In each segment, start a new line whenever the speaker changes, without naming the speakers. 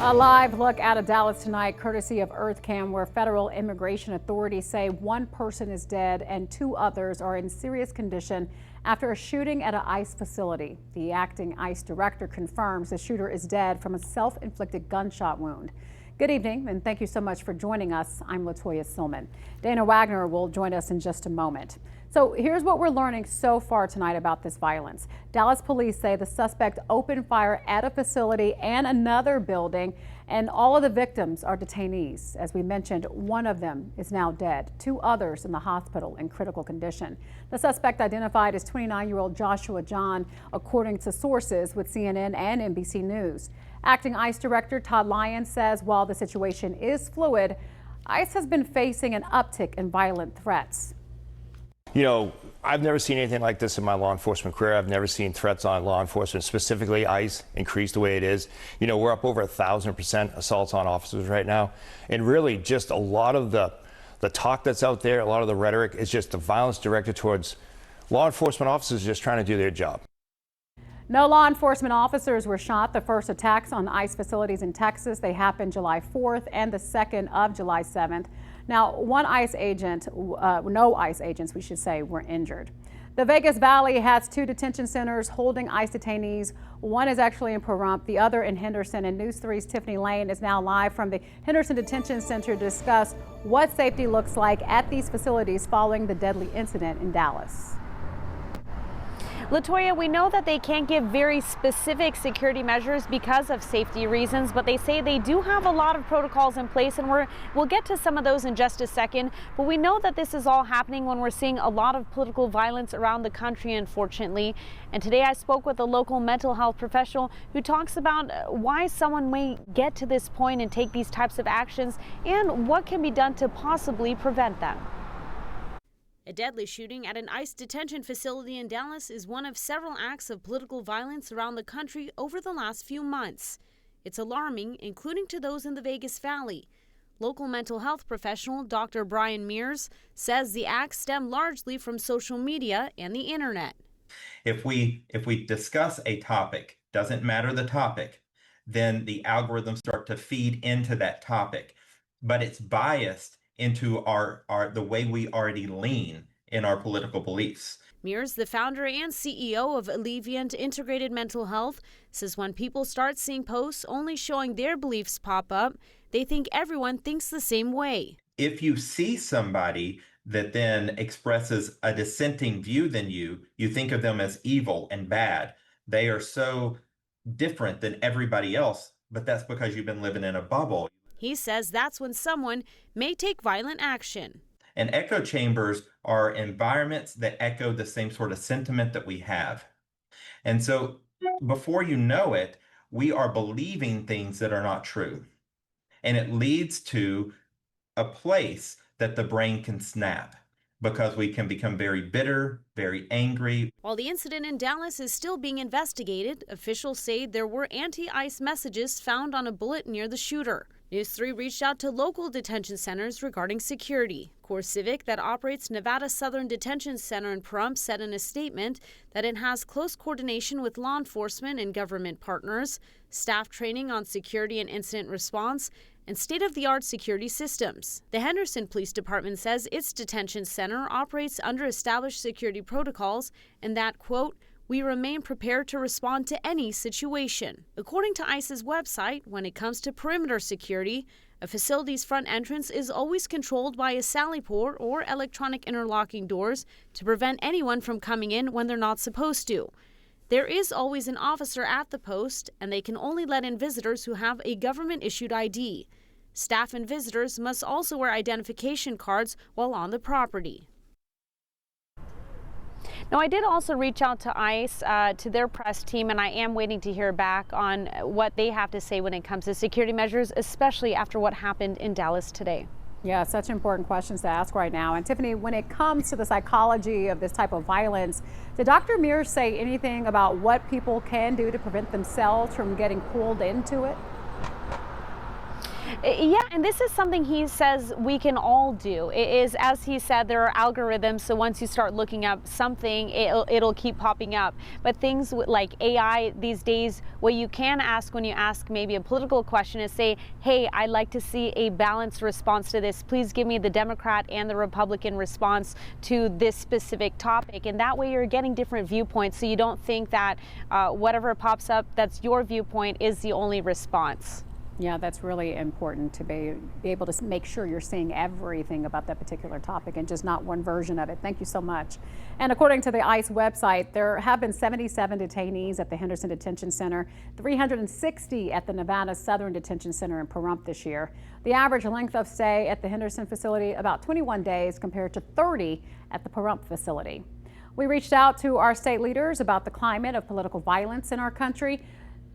A live look out of Dallas tonight, courtesy of EarthCam, where federal immigration authorities say one person is dead and two others are in serious condition after a shooting at an ICE facility. The acting ICE director confirms the shooter is dead from a self-inflicted gunshot wound. Good evening, and thank you so much for joining us. I'm Latoya Silman. Dana Wagner will join us in just a moment. So here's what we're learning so far tonight about this violence. Dallas police say the suspect opened fire at a facility and another building, and all of the victims are detainees. As we mentioned, one of them is now dead, two others in the hospital in critical condition. The suspect identified as 29-year-old Joshua John, according to sources with CNN and NBC News. Acting ICE Director Todd Lyons says while the situation is fluid, ICE has been facing an uptick in violent threats.
You know, I've never seen anything like this in my law enforcement career. I've never seen threats on law enforcement, specifically ICE, increase the way it is. You know, we're up over 1,000% assaults on officers right now. And really just a lot of the talk that's out there, a lot of the rhetoric is just the violence directed towards law enforcement officers just trying to do their job.
No law enforcement officers were shot. The first attacks on ICE facilities in Texas, they happened July 4th and the second of July 7th. Now, one ICE agent, no ICE agents, we should say, were injured. The Vegas Valley has two detention centers holding ICE detainees. One is actually in Pahrump, the other in Henderson. And News 3's Tiffany Lane is now live from the Henderson Detention Center to discuss what safety looks like at these facilities following the deadly incident in Dallas.
Latoya, we know that they can't give very specific security measures because of safety reasons, but they say they do have a lot of protocols in place, and we'll get to some of those in just a second. But we know that this is all happening when we're seeing a lot of political violence around the country, unfortunately. And today I spoke with a local mental health professional who talks about why someone may get to this point and take these types of actions and what can be done to possibly prevent them. A deadly shooting at an ICE detention facility in Dallas is one of several acts of political violence around the country over the last few months. It's alarming, including to those in the Vegas Valley. Local mental health professional Dr. Brian Mears says the acts stem largely from social media and the internet.
If we discuss a topic, doesn't matter the topic, then the algorithms start to feed into that topic, but it's biased into the way we already lean in our political beliefs.
Mears, the founder and CEO of Alleviant Integrated Mental Health, says when people start seeing posts only showing their beliefs pop up, they think everyone thinks the same way.
If you see somebody that then expresses a dissenting view than you think of them as evil and bad. They are so different than everybody else, but that's because you've been living in a bubble.
He says that's when someone may take violent action.
And echo chambers are environments that echo the same sort of sentiment that we have. And so before you know it, we are believing things that are not true. And it leads to a place that the brain can snap because we can become very bitter, very angry.
While the incident in Dallas is still being investigated, officials say there were anti-ICE messages found on a bullet near the shooter. News 3 reached out to local detention centers regarding security. CoreCivic, that operates Nevada Southern Detention Center in Pahrump, said in a statement that it has close coordination with law enforcement and government partners, staff training on security and incident response, and state-of-the-art security systems. The Henderson Police Department says its detention center operates under established security protocols and that, quote, "We remain prepared to respond to any situation." According to ICE's website, when it comes to perimeter security, a facility's front entrance is always controlled by a sally port or electronic interlocking doors to prevent anyone from coming in when they're not supposed to. There is always an officer at the post, and they can only let in visitors who have a government-issued ID. Staff and visitors must also wear identification cards while on the property. Now, I did also reach out to ICE, to their press team, and I am waiting to hear back on what they have to say when it comes to security measures, especially after what happened in Dallas today.
Yeah, such important questions to ask right now. And Tiffany, when it comes to the psychology of this type of violence, did Dr. Mears say anything about what people can do to prevent themselves from getting pulled into it?
Yeah, and this is something he says we can all do. It is, as he said, there are algorithms, so once you start looking up something, it'll keep popping up. But things like AI these days, what you can ask when you ask maybe a political question is say, hey, I'd like to see a balanced response to this. Please give me the Democrat and the Republican response to this specific topic. And that way you're getting different viewpoints, so you don't think that whatever pops up that's your viewpoint is the only response.
Yeah, that's really important to be able to make sure you're seeing everything about that particular topic and just not one version of it. Thank you so much. And according to the ICE website, there have been 77 detainees at the Henderson Detention Center, 360 at the Nevada Southern Detention Center in Pahrump this year. The average length of stay at the Henderson facility, about 21 days compared to 30 at the Pahrump facility. We reached out to our state leaders about the climate of political violence in our country.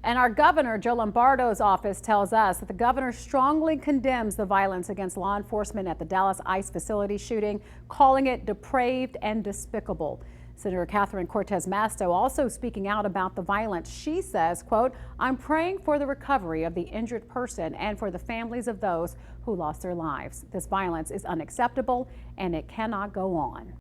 And our governor, Joe Lombardo's office, tells us that the governor strongly condemns the violence against law enforcement at the Dallas ICE facility shooting, calling it depraved and despicable. Senator Catherine Cortez Masto also speaking out about the violence. She says, quote, I'm praying for the recovery of the injured person and for the families of those who lost their lives. This violence is unacceptable and it cannot go on.